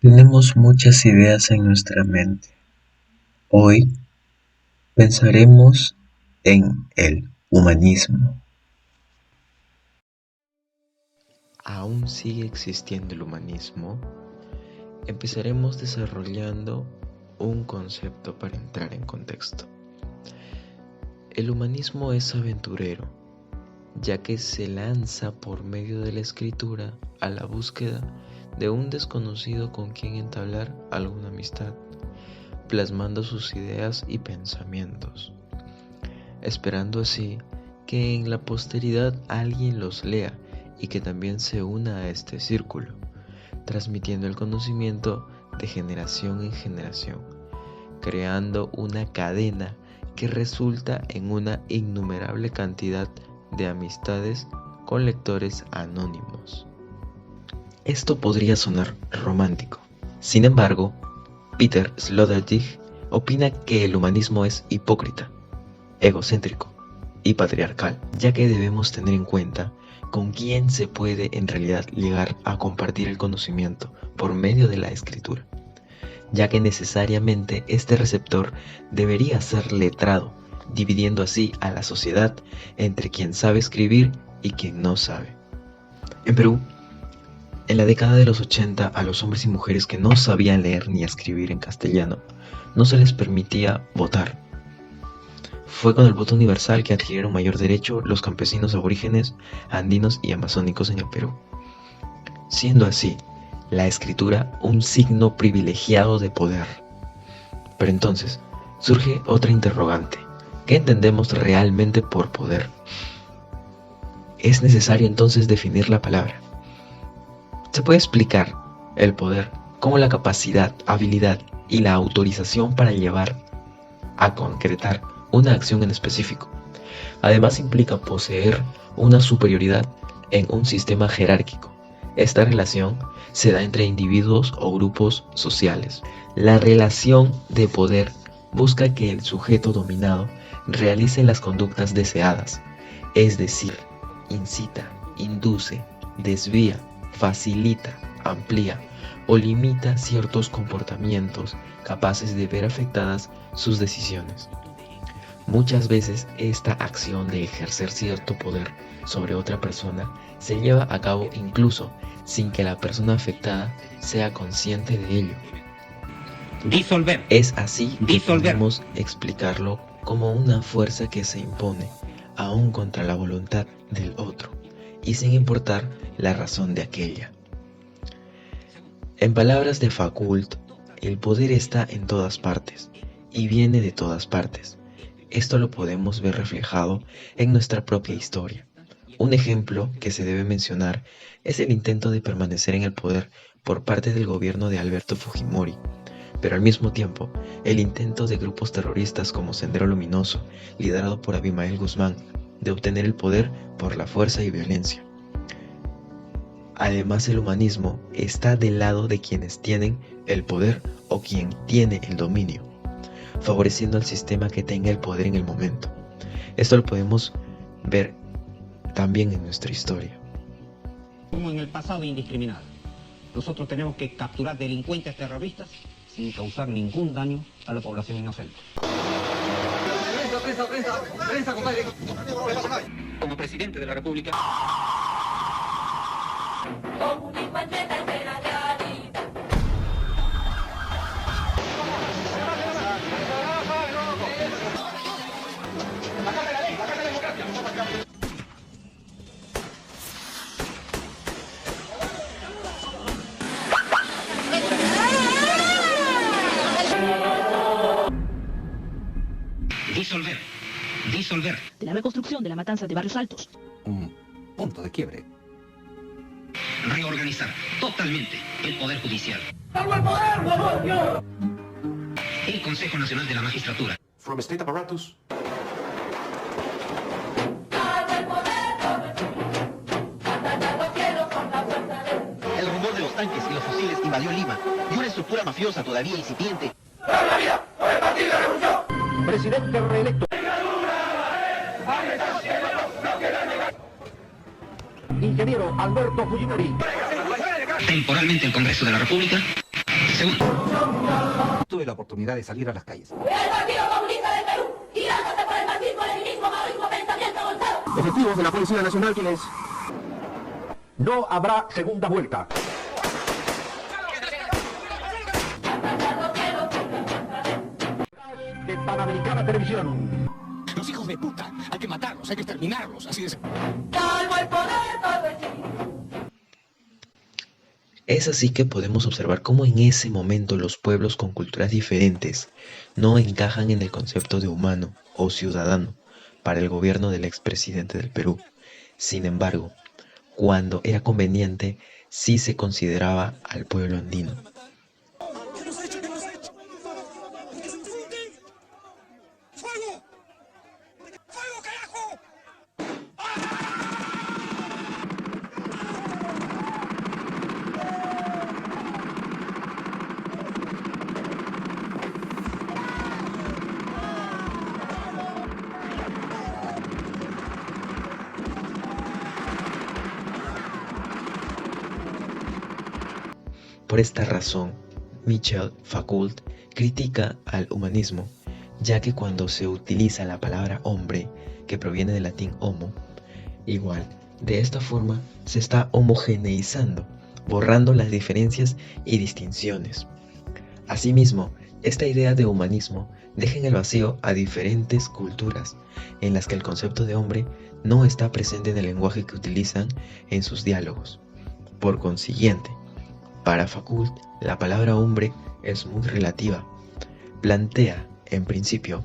Tenemos muchas ideas en nuestra mente. Hoy pensaremos en el humanismo. ¿Aún sigue existiendo el humanismo? Empezaremos desarrollando un concepto para entrar en contexto. El humanismo es aventurero, ya que se lanza por medio de la escritura a la búsqueda de un desconocido con quien entablar alguna amistad, plasmando sus ideas y pensamientos, esperando así que en la posteridad alguien los lea y que también se una a este círculo, transmitiendo el conocimiento de generación en generación, creando una cadena que resulta en una innumerable cantidad de amistades con lectores anónimos. Esto podría sonar romántico. Sin embargo, Peter Sloterdijk opina que el humanismo es hipócrita, egocéntrico y patriarcal, ya que debemos tener en cuenta con quién se puede en realidad llegar a compartir el conocimiento por medio de la escritura, ya que necesariamente este receptor debería ser letrado, dividiendo así a la sociedad entre quien sabe escribir y quien no sabe. En Perú, en la década de los 80, a los hombres y mujeres que no sabían leer ni escribir en castellano, no se les permitía votar. Fue con el voto universal que adquirieron mayor derecho los campesinos aborígenes, andinos y amazónicos en el Perú. Siendo así, la escritura un signo privilegiado de poder. Pero entonces, surge otra interrogante. ¿Qué entendemos realmente por poder? Es necesario entonces definir la palabra. Se puede explicar el poder como la capacidad, habilidad y la autorización para llevar a concretar una acción en específico. Además implica poseer una superioridad en un sistema jerárquico. Esta relación se da entre individuos o grupos sociales. La relación de poder busca que el sujeto dominado realice las conductas deseadas, es decir, incita, induce, desvía, facilita, amplía o limita ciertos comportamientos capaces de ver afectadas sus decisiones. Muchas veces esta acción de ejercer cierto poder sobre otra persona se lleva a cabo incluso sin que la persona afectada sea consciente de ello. Disolver. Es así que podemos explicarlo como una fuerza que se impone aún contra la voluntad del otro y sin importar la razón de aquella. En palabras de Foucault, el poder está en todas partes y viene de todas partes. Esto lo podemos ver reflejado en nuestra propia historia. Un ejemplo que se debe mencionar es el intento de permanecer en el poder por parte del gobierno de Alberto Fujimori, pero al mismo tiempo el intento de grupos terroristas como Sendero Luminoso, liderado por Abimael Guzmán, de obtener el poder por la fuerza y violencia. Además, el humanismo está del lado de quienes tienen el poder o quien tiene el dominio, favoreciendo al sistema que tenga el poder en el momento. Esto lo podemos ver también en nuestra historia. Como en el pasado indiscriminado. Nosotros tenemos que capturar delincuentes terroristas sin causar ningún daño a la población inocente. Prensa, compadre. Como presidente de la República. Disolver. De la reconstrucción de la matanza de Barrios Altos. Un punto de quiebre. Reorganizar totalmente el Poder Judicial. El Consejo Nacional de la Magistratura. From state apparatus. El rumor de los tanques y los fusiles invadió Lima y una estructura mafiosa todavía incipiente. Presidente reelecto. Ingeniero Alberto Fujimori. Temporalmente el Congreso de la República. seguir. Tuve la oportunidad de salir a las calles. El Partido Comunista del Perú, tirándose por el marxismo-leninismo, maoísmo, pensamiento avanzado. Efectivos de la Policía Nacional quienes... No habrá segunda vuelta. De Panamericana Televisión. Los hijos de puta, hay que matarlos, hay que exterminarlos, así de... Salvo el poder, todo el civismo. Es así que podemos observar cómo en ese momento los pueblos con culturas diferentes no encajan en el concepto de humano o ciudadano para el gobierno del expresidente del Perú. Sin embargo, cuando era conveniente, sí se consideraba al pueblo andino. Por esta razón, Michel Foucault critica al humanismo, ya que cuando se utiliza la palabra hombre, que proviene del latín homo, igual, de esta forma se está homogeneizando, borrando las diferencias y distinciones. Asimismo, esta idea de humanismo deja en el vacío a diferentes culturas, en las que el concepto de hombre no está presente en el lenguaje que utilizan en sus diálogos. Por consiguiente, para Foucault, la palabra hombre es muy relativa. Plantea, en principio,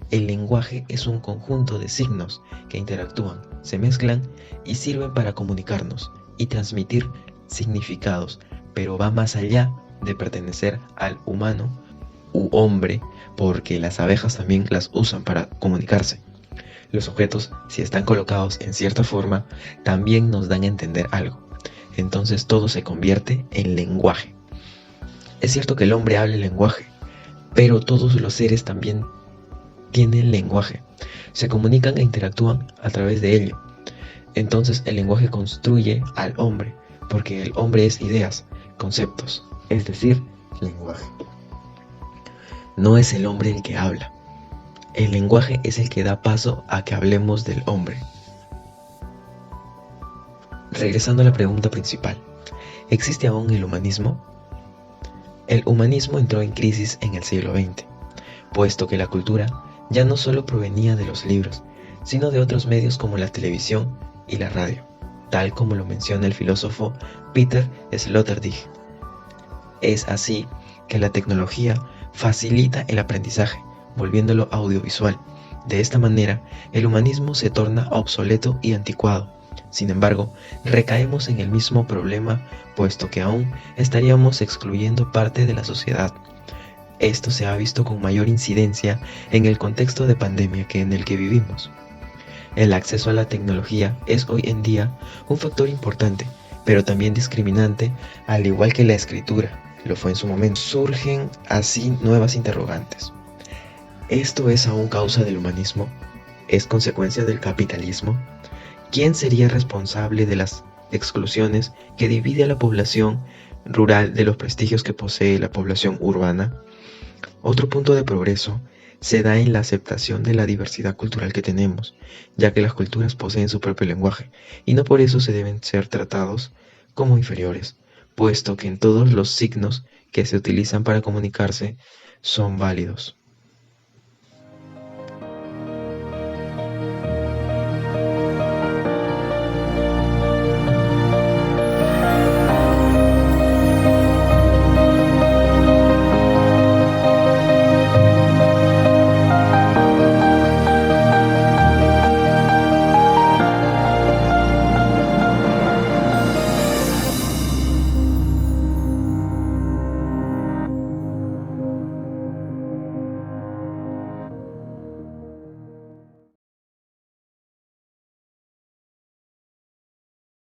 el lenguaje es un conjunto de signos que interactúan, se mezclan y sirven para comunicarnos y transmitir significados, pero va más allá de pertenecer al humano u hombre, porque las abejas también las usan para comunicarse. Los objetos, si están colocados en cierta forma, también nos dan a entender algo. Entonces todo se convierte en lenguaje. Es cierto que el hombre habla el lenguaje, pero todos los seres también tienen lenguaje. Se comunican e interactúan a través de ello. Entonces el lenguaje construye al hombre, porque el hombre es ideas, conceptos, es decir, lenguaje. No es el hombre el que habla. El lenguaje es el que da paso a que hablemos del hombre. Regresando a la pregunta principal, ¿existe aún el humanismo? El humanismo entró en crisis en el siglo XX, puesto que la cultura ya no solo provenía de los libros, sino de otros medios como la televisión y la radio, tal como lo menciona el filósofo Peter Sloterdijk. Es así que la tecnología facilita el aprendizaje, volviéndolo audiovisual. De esta manera, el humanismo se torna obsoleto y anticuado. Sin embargo, recaemos en el mismo problema, puesto que aún estaríamos excluyendo parte de la sociedad. Esto se ha visto con mayor incidencia en el contexto de pandemia en el que vivimos. El acceso a la tecnología es hoy en día un factor importante, pero también discriminante, al igual que la escritura lo fue en su momento. Surgen así nuevas interrogantes. ¿Esto es aún causa del humanismo? ¿Es consecuencia del capitalismo? ¿Quién sería responsable de las exclusiones que divide a la población rural de los prestigios que posee la población urbana? Otro punto de progreso se da en la aceptación de la diversidad cultural que tenemos, ya que las culturas poseen su propio lenguaje y no por eso se deben ser tratados como inferiores, puesto que en todos los signos que se utilizan para comunicarse son válidos.